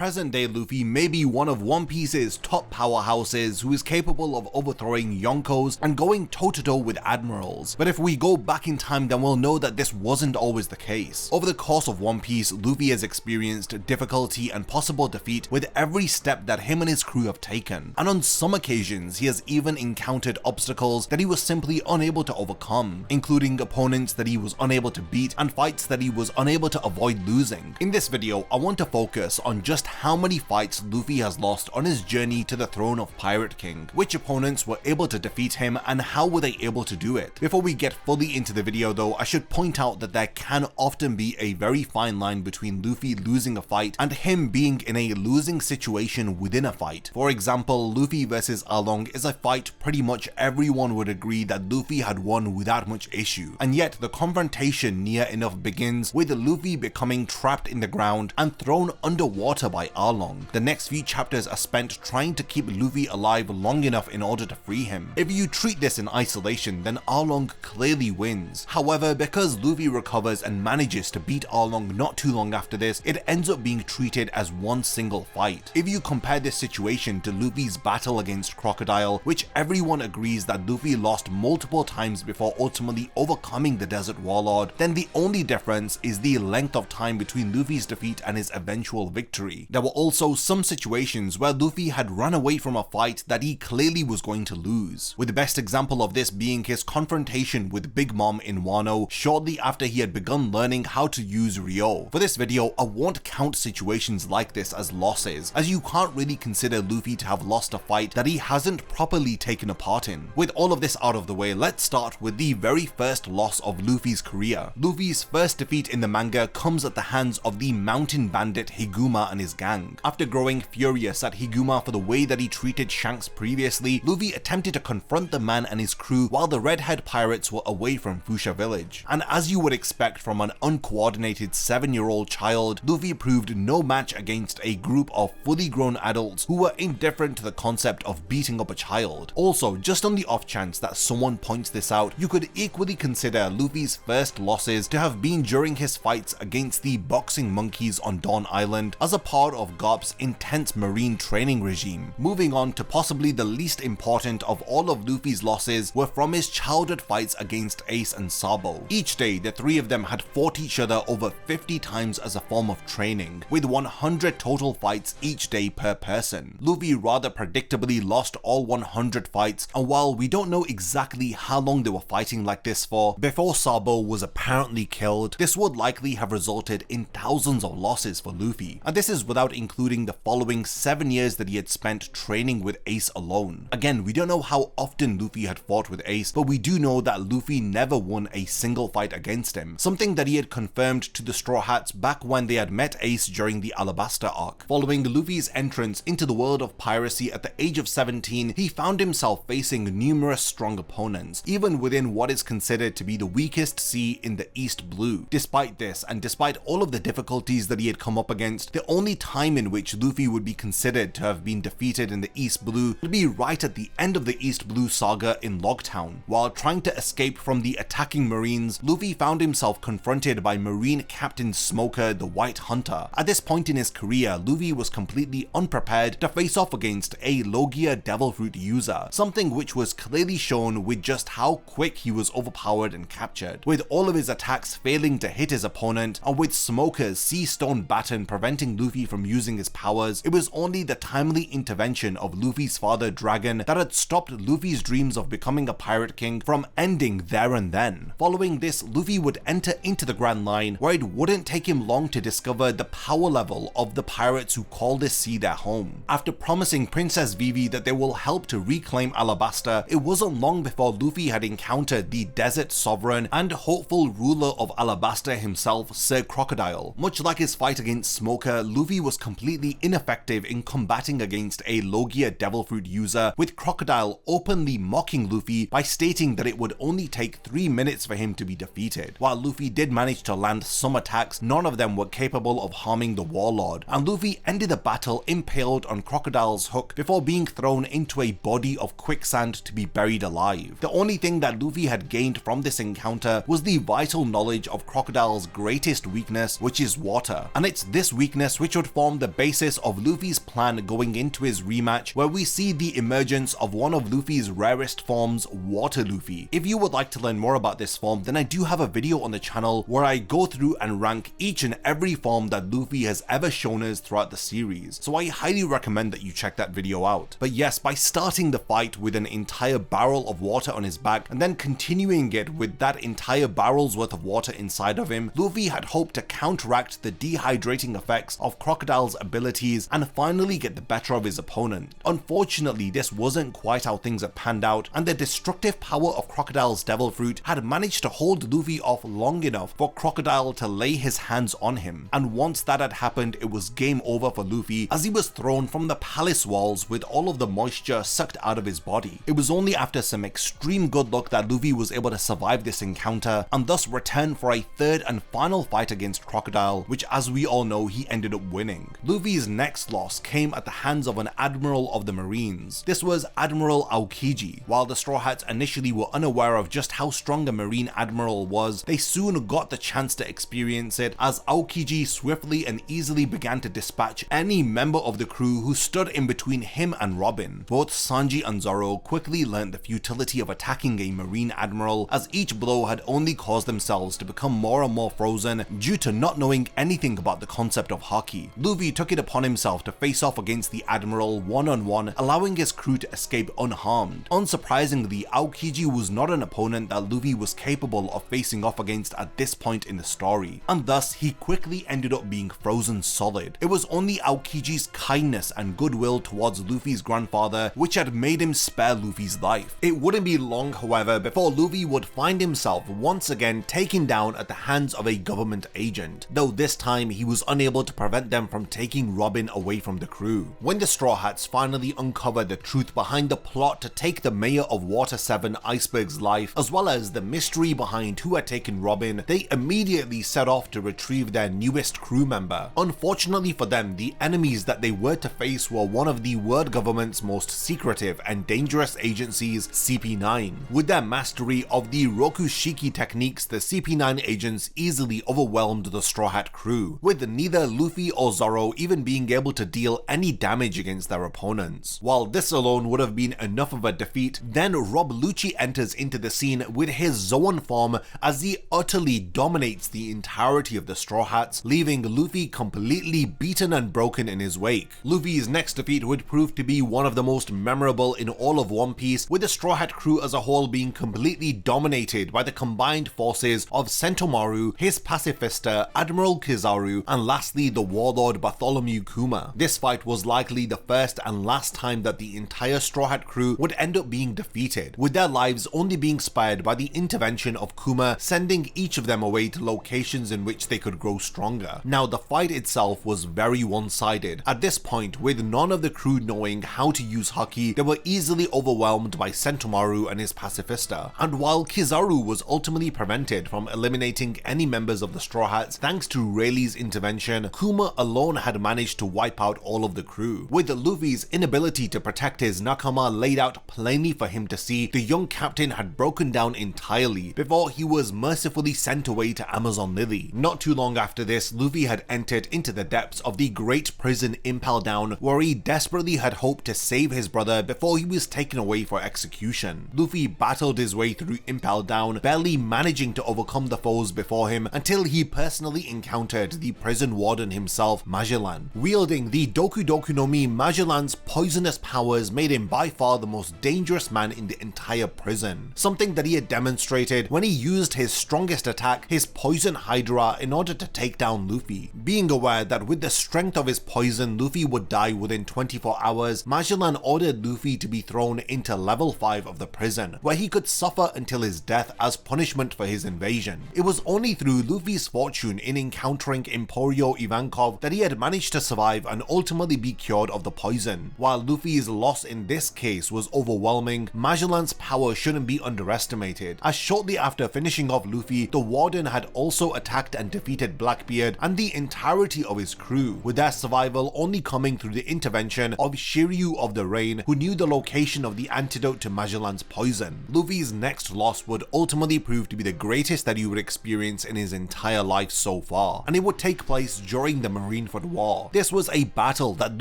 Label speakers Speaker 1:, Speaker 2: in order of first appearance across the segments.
Speaker 1: present day Luffy may be one of One Piece's top powerhouses who is capable of overthrowing Yonkos and going toe-to-toe with Admirals, but if we go back in time then we'll know that this wasn't always the case. Over the course of One Piece, Luffy has experienced difficulty and possible defeat with every step that him and his crew have taken, and on some occasions he has even encountered obstacles that he was simply unable to overcome, including opponents that he was unable to beat and fights that he was unable to avoid losing. In this video, I want to focus on just how many fights Luffy has lost on his journey to the throne of Pirate King, which opponents were able to defeat him and how were they able to do it. Before we get fully into the video though, I should point out that there can often be a very fine line between Luffy losing a fight and him being in a losing situation within a fight. For example, Luffy versus Arlong is a fight pretty much everyone would agree that Luffy had won without much issue, and yet the confrontation near enough begins with Luffy becoming trapped in the ground and thrown underwater by Arlong. The next few chapters are spent trying to keep Luffy alive long enough in order to free him. If you treat this in isolation, then Arlong clearly wins. However, because Luffy recovers and manages to beat Arlong not too long after this, it ends up being treated as one single fight. If you compare this situation to Luffy's battle against Crocodile, which everyone agrees that Luffy lost multiple times before ultimately overcoming the Desert Warlord, then the only difference is the length of time between Luffy's defeat and his eventual victory. There were also some situations where Luffy had run away from a fight that he clearly was going to lose, with the best example of this being his confrontation with Big Mom in Wano shortly after he had begun learning how to use Ryo. For this video, I won't count situations like this as losses, as you can't really consider Luffy to have lost a fight that he hasn't properly taken a part in. With all of this out of the way, let's start with the very first loss of Luffy's career. Luffy's first defeat in the manga comes at the hands of the mountain bandit Higuma and his gang. After growing furious at Higuma for the way that he treated Shanks previously, Luffy attempted to confront the man and his crew while the redhead pirates were away from Fuchsia Village. And as you would expect from an uncoordinated 7-year-old child, Luffy proved no match against a group of fully grown adults who were indifferent to the concept of beating up a child. Also, just on the off chance that someone points this out, you could equally consider Luffy's first losses to have been during his fights against the boxing monkeys on Dawn Island as a part of Garp's intense marine training regime. Moving on to possibly the least important of all of Luffy's losses were from his childhood fights against Ace and Sabo. Each day, the three of them had fought each other over 50 times as a form of training, with 100 total fights each day per person. Luffy rather predictably lost all 100 fights, and while we don't know exactly how long they were fighting like this for, before Sabo was apparently killed, this would likely have resulted in thousands of losses for Luffy. And this is without including the following 7 years that he had spent training with Ace alone. Again, we don't know how often Luffy had fought with Ace, but we do know that Luffy never won a single fight against him, something that he had confirmed to the Straw Hats back when they had met Ace during the Alabasta arc. Following Luffy's entrance into the world of piracy at the age of 17, he found himself facing numerous strong opponents, even within what is considered to be the weakest sea in the East Blue. Despite this, and despite all of the difficulties that he had come up against, the only time in which Luffy would be considered to have been defeated in the East Blue would be right at the end of the East Blue saga in Logtown. While trying to escape from the attacking Marines, Luffy found himself confronted by Marine Captain Smoker the White Hunter. At this point in his career, Luffy was completely unprepared to face off against a Logia Devil Fruit user, something which was clearly shown with just how quick he was overpowered and captured, with all of his attacks failing to hit his opponent, and with Smoker's Sea Stone Baton preventing Luffy from using his powers. It was only the timely intervention of Luffy's father Dragon that had stopped Luffy's dreams of becoming a Pirate King from ending there and then. Following this, Luffy would enter into the Grand Line, where it wouldn't take him long to discover the power level of the pirates who call this sea their home. After promising Princess Vivi that they will help to reclaim Alabasta, it wasn't long before Luffy had encountered the Desert Sovereign and hopeful ruler of Alabasta himself, Sir Crocodile. Much like his fight against Smoker, Luffy was completely ineffective in combating against a Logia Devil Fruit user, with Crocodile openly mocking Luffy by stating that it would only take 3 minutes for him to be defeated. While Luffy did manage to land some attacks, none of them were capable of harming the Warlord, and Luffy ended the battle impaled on Crocodile's hook before being thrown into a body of quicksand to be buried alive. The only thing that Luffy had gained from this encounter was the vital knowledge of Crocodile's greatest weakness, which is water, and it's this weakness which would form the basis of Luffy's plan going into his rematch, where we see the emergence of one of Luffy's rarest forms, Water Luffy. If you would like to learn more about this form, then I do have a video on the channel where I go through and rank each and every form that Luffy has ever shown us throughout the series, so I highly recommend that you check that video out. But yes, by starting the fight with an entire barrel of water on his back and then continuing it with that entire barrel's worth of water inside of him, Luffy had hoped to counteract the dehydrating effects of Crocodile's abilities and finally get the better of his opponent. Unfortunately, this wasn't quite how things had panned out, and the destructive power of Crocodile's Devil Fruit had managed to hold Luffy off long enough for Crocodile to lay his hands on him, and once that had happened, it was game over for Luffy as he was thrown from the palace walls with all of the moisture sucked out of his body. It was only after some extreme good luck that Luffy was able to survive this encounter and thus return for a third and final fight against Crocodile, which as we all know he ended up winning. Luffy's next loss came at the hands of an admiral of the Marines. This was Admiral Aokiji. While the Straw Hats initially were unaware of just how strong a Marine admiral was, they soon got the chance to experience it as Aokiji swiftly and easily began to dispatch any member of the crew who stood in between him and Robin. Both Sanji and Zoro quickly learned the futility of attacking a Marine admiral, as each blow had only caused themselves to become more and more frozen due to not knowing anything about the concept of hockey. Luffy took it upon himself to face off against the admiral one-on-one, allowing his crew to escape unharmed. Unsurprisingly, Aokiji was not an opponent that Luffy was capable of facing off against at this point in the story, and thus he quickly ended up being frozen solid. It was only Aokiji's kindness and goodwill towards Luffy's grandfather which had made him spare Luffy's life. It wouldn't be long, however, before Luffy would find himself once again taken down at the hands of a government agent, though this time he was unable to prevent them from taking Robin away from the crew. When the Straw Hats finally uncovered the truth behind the plot to take the mayor of Water 7 Iceberg's life, as well as the mystery behind who had taken Robin, they immediately set off to retrieve their newest crew member. Unfortunately for them, the enemies that they were to face were one of the world government's most secretive and dangerous agencies, CP9. With their mastery of the Rokushiki techniques, the CP9 agents easily overwhelmed the Straw Hat crew, with neither Luffy or Zoro even being able to deal any damage against their opponents. While this alone would have been enough of a defeat, then Rob Lucci enters into the scene with his Zoan form as he utterly dominates the entirety of the Straw Hats, leaving Luffy completely beaten and broken in his wake. Luffy's next defeat would prove to be one of the most memorable in all of One Piece, with the Straw Hat crew as a whole being completely dominated by the combined forces of Sentomaru, his pacifista, Admiral Kizaru, and lastly the warlord Bartholomew Kuma. This fight was likely the first and last time that the entire Straw Hat crew would end up being defeated, with their lives only being spared by the intervention of Kuma, sending each of them away to locations in which they could grow stronger. Now, the fight itself was very one-sided. At this point, with none of the crew knowing how to use hockey, they were easily overwhelmed by Sentomaru and his pacifista, and while Kizaru was ultimately prevented from eliminating any members of the Straw Hats thanks to Rayleigh's intervention, Kuma alone had managed to wipe out all of the crew. With Luffy's inability to protect his nakama laid out plainly for him to see, the young captain had broken down entirely before he was mercifully sent away to Amazon Lily. Not too long after this, Luffy had entered into the depths of the great prison Impel Down, where he desperately had hoped to save his brother before he was taken away for execution. Luffy battled his way through Impel Down, barely managing to overcome the foes before him until he personally encountered the prison warden himself, Magellan. Wielding the Doku Doku no Mi, Magellan's poisonous powers made him by far the most dangerous man in the entire prison, something that he had demonstrated when he used his strongest attack, his Poison Hydra, in order to take down Luffy. Being aware that with the strength of his poison, Luffy would die within 24 hours, Magellan ordered Luffy to be thrown into level 5 of the prison, where he could suffer until his death as punishment for his invasion. It was only through Luffy's fortune in encountering Emporio Ivankov that he had managed to survive and ultimately be cured of the poison. While Luffy's loss in this case was overwhelming, Magellan's power shouldn't be underestimated, as shortly after finishing off Luffy, the Warden had also attacked and defeated Blackbeard and the entirety of his crew, with their survival only coming through the intervention of Shiryu of the Rain, who knew the location of the antidote to Magellan's poison. Luffy's next loss would ultimately prove to be the greatest that he would experience in his entire life so far, and it would take place during the Marine Marineford War. This was a battle that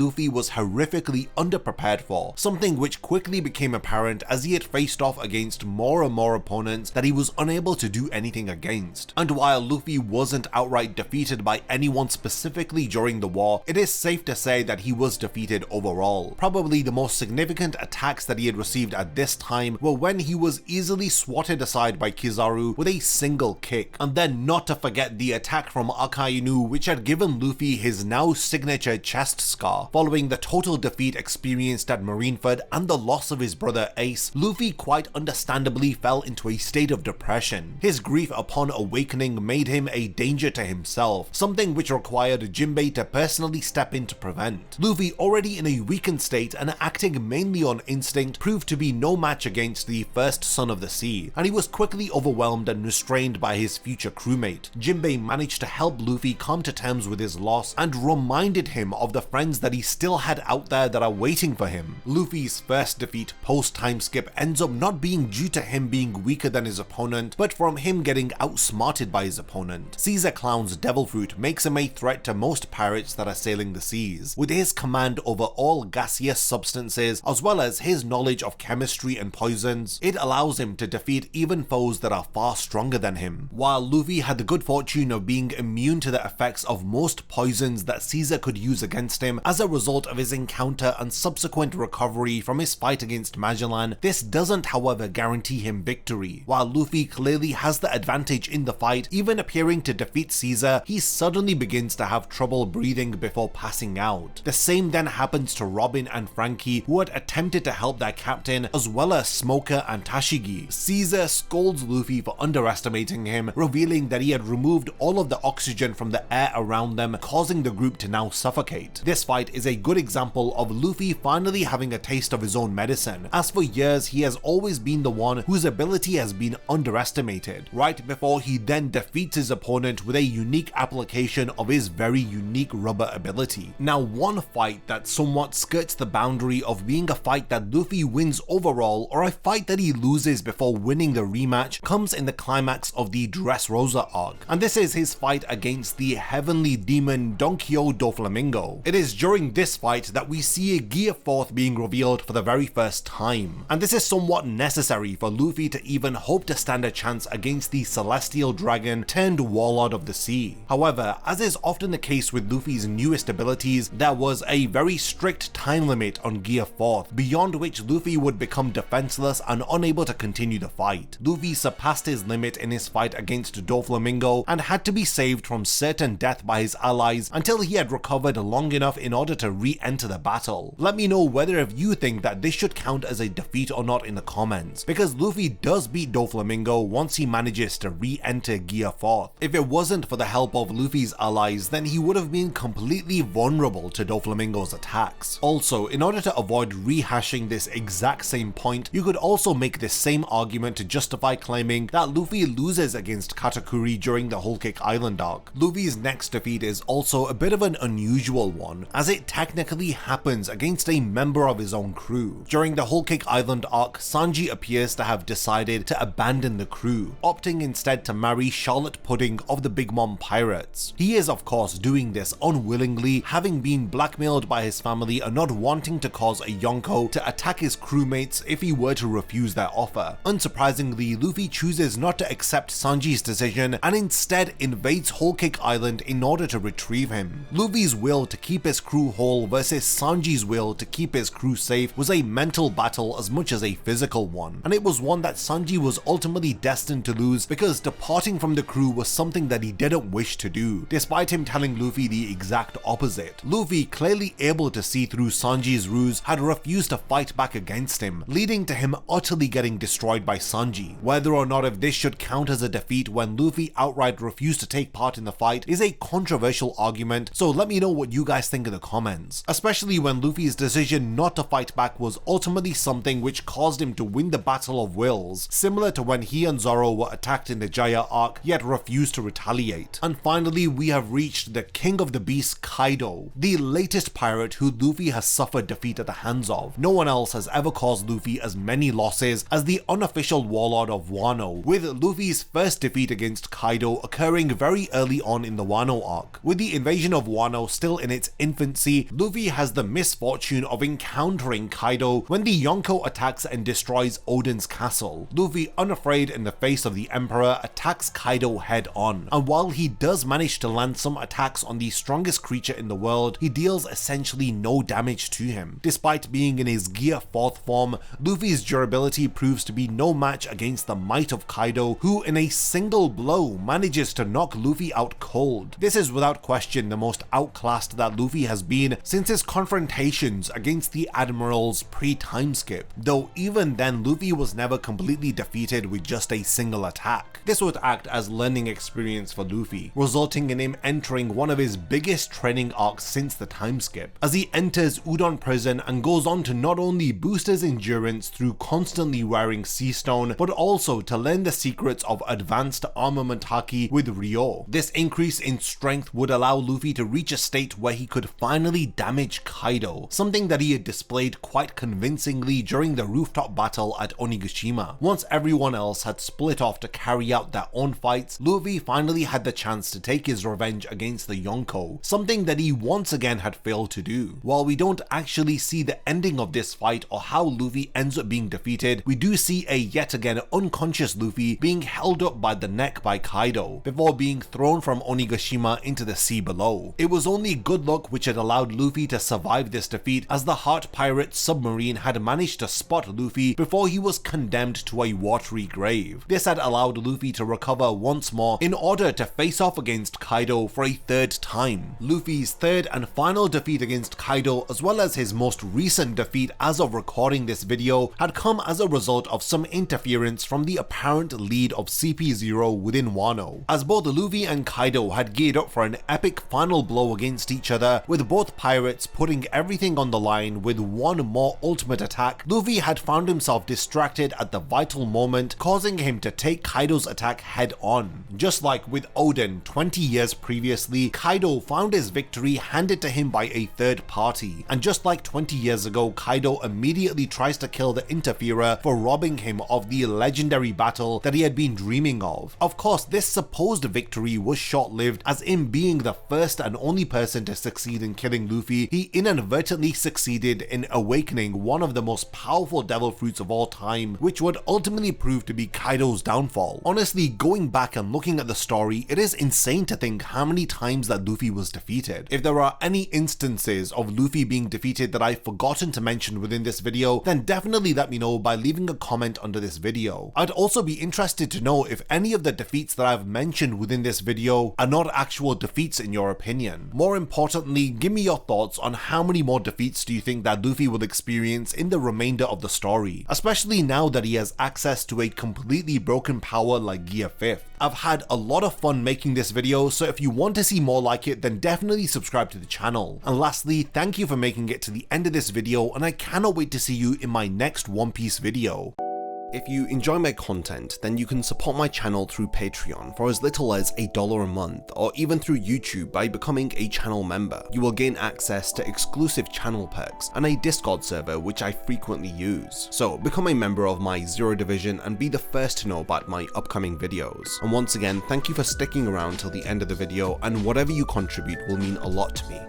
Speaker 1: Luffy was horrifically underprepared for, something which quickly became apparent as he had faced off against more and more opponents that he was unable to do anything against. And while Luffy wasn't outright defeated by anyone specifically during the war, it is safe to say that he was defeated overall. Probably the most significant attacks that he had received at this time were when he was easily swatted aside by Kizaru with a single kick, and then not to forget the attack from Akainu, which had given Luffy his now signature chest scar. Following the total defeat experienced at Marineford and the loss of his brother Ace, Luffy quite understandably fell into a state of depression. His grief upon awakening made him a danger to himself, something which required Jinbei to personally step in to prevent. Luffy, already in a weakened state and acting mainly on instinct, proved to be no match against the first son of the sea, and he was quickly overwhelmed and restrained by his future crewmate. Jinbei managed to help Luffy come to terms with his loss and reminded him of the friends that he still had out there that are waiting for him. Luffy's first defeat post time skip ends up not being due to him being weaker than his opponent, but from him getting outsmarted by his opponent. Caesar Clown's devil fruit makes him a threat to most pirates that are sailing the seas. With his command over all gaseous substances, as well as his knowledge of chemistry and poisons, it allows him to defeat even foes that are far stronger than him. While Luffy had the good fortune of being immune to the effects of most poisons that Caesar could use against him as a result of his encounter and subsequent recovery from his fight against Magellan, this doesn't however guarantee him victory. While Luffy clearly has the advantage in the fight, even appearing to defeat Caesar, he suddenly begins to have trouble breathing before passing out. The same then happens to Robin and Frankie, who had attempted to help their captain, as well as Smoker and Tashigi. Caesar scolds Luffy for underestimating him, revealing that he had removed all of the oxygen from the air around them, causing the group to now suffocate. This fight is a good example of Luffy finally having a taste of his own medicine, as for years he has always been the one whose ability has been underestimated, right before he then defeats his opponent with a unique application of his very unique rubber ability. Now, one fight that somewhat skirts the boundary of being a fight that Luffy wins overall or a fight that he loses before winning the rematch comes in the climax of the Dressrosa arc, and this is his fight against the heavenly demon Donkyo Doflamingo. It is during this fight that we see Gear 4th being revealed for the very first time, and this is somewhat necessary for Luffy to even hope to stand a chance against the celestial dragon turned warlord of the sea. However, as is often the case with Luffy's newest abilities, there was a very strict time limit on Gear 4th, beyond which Luffy would become defenseless and unable to continue the fight. Luffy surpassed his limit in his fight against Doflamingo and had to be saved from certain death by his allies until he had recovered long enough in order to re-enter the battle. Let me know whether if you think that this should count as a defeat or not in the comments, because Luffy does beat Doflamingo once he manages to re-enter Gear 4th. If it wasn't for the help of Luffy's allies, then he would have been completely vulnerable to Doflamingo's attacks. Also, in order to avoid rehashing this exact same point, you could also make this same argument to justify claiming that Luffy loses against Katakuri during the Whole Cake Island arc. Luffy's next defeat is also a bit of an unusual one, as it technically happens against a member of his own crew. During the Whole Cake Island arc, Sanji appears to have decided to abandon the crew, opting instead to marry Charlotte Pudding of the Big Mom Pirates. He is of course doing this unwillingly, having been blackmailed by his family and not wanting to cause a Yonko to attack his crewmates if he were to refuse their offer. Unsurprisingly, Luffy chooses not to accept Sanji's decision and instead invades Whole Cake Island in order to retrieve him. Luffy's will to keep his crew whole versus Sanji's will to keep his crew safe was a mental battle as much as a physical one, and it was one that Sanji was ultimately destined to lose because departing from the crew was something that he didn't wish to do, despite him telling Luffy the exact opposite. Luffy, clearly able to see through Sanji's ruse, had refused to fight back against him, leading to him utterly getting destroyed by Sanji. Whether or not if this should count as a defeat when Luffy outright refused to take part in the fight is a controversial argument, so let me know what you guys think in the comments, especially when Luffy's decision not to fight back was ultimately something which caused him to win the Battle of Wills, similar to when he and Zoro were attacked in the Jaya arc yet refused to retaliate. And finally, we have reached the King of the Beasts, Kaido, the latest pirate who Luffy has suffered defeat at the hands of. No one else has ever caused Luffy as many losses as the unofficial warlord of Wano, with Luffy's first defeat against Kaido occurring very early on in the Wano arc. With the invasion invasion of Wano still in its infancy, Luffy has the misfortune of encountering Kaido when the Yonko attacks and destroys Oden's castle. Luffy, unafraid in the face of the Emperor, attacks Kaido head on, and while he does manage to land some attacks on the strongest creature in the world, he deals essentially no damage to him. Despite being in his Gear 4th form, Luffy's durability proves to be no match against the might of Kaido, who in a single blow manages to knock Luffy out cold. This is without question the most outclassed that Luffy has been since his confrontations against the Admirals pre-time skip, though even then Luffy was never completely defeated with just a single attack. This would act as learning experience for Luffy, resulting in him entering one of his biggest training arcs since the time skip, as he enters Udon prison and goes on to not only boost his endurance through constantly wearing Sea Stone, but also to learn the secrets of advanced armament haki with Ryo. This increase in strength would allow Luffy to reach a state where he could finally damage Kaido, something that he had displayed quite convincingly during the rooftop battle at Onigashima. Once everyone else had split off to carry out their own fights, Luffy finally had the chance to take his revenge against the Yonko, something that he once again had failed to do. While we don't actually see the ending of this fight or how Luffy ends up being defeated, we do see a yet again unconscious Luffy being held up by the neck by Kaido, before being thrown from Onigashima into the sea below. It was only good luck which had allowed Luffy to survive this defeat, as the Heart Pirate submarine had managed to spot Luffy before he was condemned to a watery grave. This had allowed Luffy to recover once more in order to face off against Kaido for a third time. Luffy's third and final defeat against Kaido, as well as his most recent defeat as of recording this video, had come as a result of some interference from the apparent lead of CP0 within Wano, as both Luffy and Kaido had geared up for an epic final blow against each other, with both pirates putting everything on the line with one more ultimate attack. Luffy had found himself distracted at the vital moment, causing him to take Kaido's attack head on. Just like with Oden 20 years previously, Kaido found his victory handed to him by a third party, and just like 20 years ago, Kaido immediately tries to kill the interferer for robbing him of the legendary battle that he had been dreaming of. Of course, this supposed victory was short-lived, as in being the first and only person to succeed in killing Luffy, he inadvertently succeeded in awakening one of the most powerful devil fruits of all time, which would ultimately prove to be Kaido's downfall. Honestly, going back and looking at the story, it is insane to think how many times that Luffy was defeated. If there are any instances of Luffy being defeated that I've forgotten to mention within this video, then definitely let me know by leaving a comment under this video. I'd also be interested to know if any of the defeats that I've mentioned within this video are not actual defeats in your opinion. More importantly, give me your thoughts on how many more defeats do you think that Luffy will experience in the remainder of the story, especially now that he has access to a completely broken power like Gear 5th. I've had a lot of fun making this video, so if you want to see more like it, then definitely subscribe to the channel. And lastly, thank you for making it to the end of this video, and I cannot wait to see you in my next One Piece video. If you enjoy my content, then you can support my channel through Patreon for as little as $1 a month, or even through YouTube by becoming a channel member. You will gain access to exclusive channel perks and a Discord server which I frequently use. So become a member of my Zero Division and be the first to know about my upcoming videos. And once again, thank you for sticking around till the end of the video, and whatever you contribute will mean a lot to me.